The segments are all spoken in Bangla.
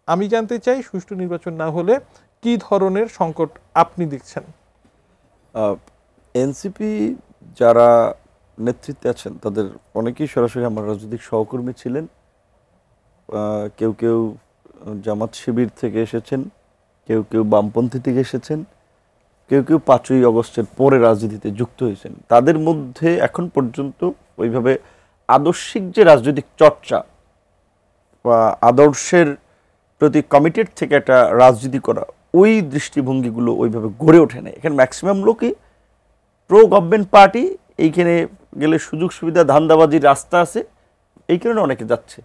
আমি জানতে চাই সুষ্ঠু নির্বাচন না হলে কি ধরনের সংকট আপনি দেখছেন? এনসিপি যারা নেতৃত্বে আছেন তাদের অনেকেই সরাসরি আমার রাজনৈতিক সহকর্মী ছিলেন। কেউ কেউ জামাত শিবির থেকে এসেছেন, কেউ কেউ বামপন্থী থেকে এসেছেন, কেউ কেউ 5ই আগস্টের পরে রাজনীতিতে যুক্ত হয়েছেন। তাদের মধ্যে এখন পর্যন্ত ওইভাবে আদর্শিক যে রাজনৈতিক চর্চা বা আদর্শের প্রতি কমিটেড থেকে একটা রাজনীতি করা, ওই দৃষ্টিভঙ্গিগুলো ওইভাবে গড়ে ওঠে না। এখানে ম্যাক্সিমাম লোকই প্রো গভর্নমেন্ট পার্টি, এইখানে গেলে সুযোগ সুবিধা ধান্দাবাজির রাস্তা আছে, এই কারণে অনেকে যাচ্ছে।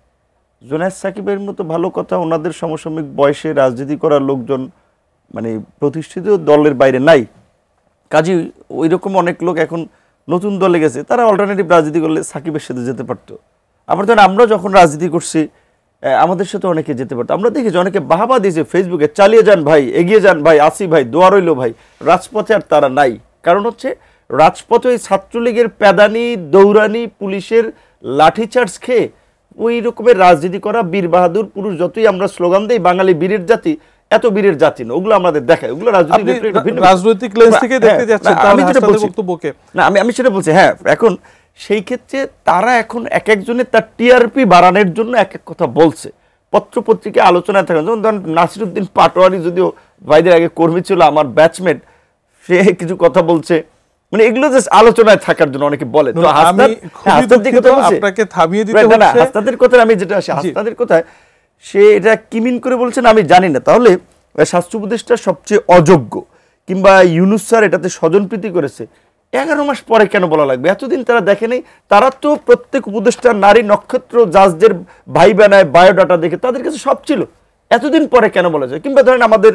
জোনায়েদ সাকিবের মতো ভালো কথা, ওনাদের সমসাময়িক বয়সে রাজনীতি করার লোকজন মানে প্রতিষ্ঠিত দলের বাইরে নাই, কাজেই ওই রকম অনেক লোক এখন নতুন দলে গেছে, তারা অল্টারনেটিভ রাজনীতি করলে সাকিবের সাথে যেতে পারতো। আবার ধরেন আমরা যখন রাজনীতি করছি আমাদের সাথে অনেকে যেতে পারতো। আমরা দেখেছি অনেকে বাহাবা দিয়েছে ফেসবুকে, চালিয়ে যান ভাই, এগিয়ে যান ভাই, আসি ভাই, দোয়া রইল ভাই। রাজপথে আর তারা নাই, কারণ হচ্ছে রাজপথে ওই ছাত্রলীগের প্যাদানি, দৌড়ানি, পুলিশের লাঠিচার্জ খেয়ে ওই রকমের রাজনীতি করা বীর বাহাদুর পুরুষ যতই আমরা স্লোগান দেই বাঙালি বীরের জাতি, এত বীরের জাতি না, ওগুলো আমাদের দেখায়, ওগুলো রাজনৈতিক লেন্স থেকে দেখতে যাচ্ছেন। আমি সেটা বলছি। হ্যাঁ, এখন সেই ক্ষেত্রে তারা এখন এক একজনের তার টিআরপি বাড়ানোর জন্য এক এক কথা বলছে, পত্র পত্রিকায় আলোচনায় থাকেন। যেমন ধরেন নাসিরউদ্দিন পাটোয়ারি, যদিও ভাইদের আগে কর্মী ছিল, আমার ব্যাচমেট, সে কিছু কথা বলছে, মানে এগুলো জাস্ট আলোচনায় থাকার জন্য অনেকে বলে। তো আপনাকে থামিয়ে দিতে হচ্ছে না, হাসনাদের কথা আমি যেটা আসি, হাসনাদের কথায় সে এটা কিমিন করে বলছেন আমি জানি না। তাহলে স্বাস্থ্য উপদেষ্টা সবচেয়ে অযোগ্য, কিংবা ইউনূস স্যার এটাতে স্বজনপ্রীতি করেছে, 11 মাস পরে কেন বলা লাগবে? এতদিন তারা দেখেনি? তারা তো প্রত্যেক উপদেষ্টা নারী নক্ষত্র জাজদের ভাই বানায় বায়োডাটা দেখে তাদের কাছে সব ছিল, এতদিন পরে কেন বলা যায়? কিংবা ধরেন আমাদের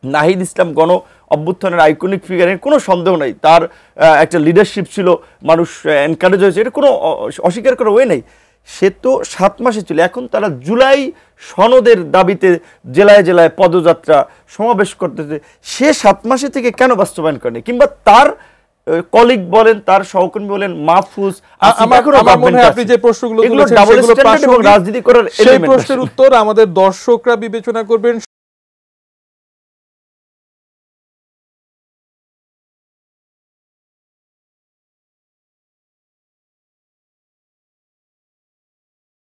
নাহিদ ইসলাম গণ অভ্যুত্থানের আইকনিক ফিগারের কোনো সন্দেহ নাই, তার একটা লিডারশিপ ছিল, মানুষ এনকারেজ হয়েছে, এটা কোনো অস্বীকার করার ওয়ে নেই। সে তো 7 মাসে ছিল, এখন তারা জুলাই সনদের দাবিতে জেলায় জেলায় পদযাত্রা সমাবেশ করতেছে, সে 7 মাসে থেকে কেন বাস্তবায়ন করেনি? কিংবা তার কলিগ বলেন, তার সহকর্মী বলেন, মাহফুজ, আপনি যে প্রশ্নগুলো তুলেছেন রাজনীতি করার সেই প্রশ্নের উত্তর আমাদের দর্শকরা বিবেচনা করবেন।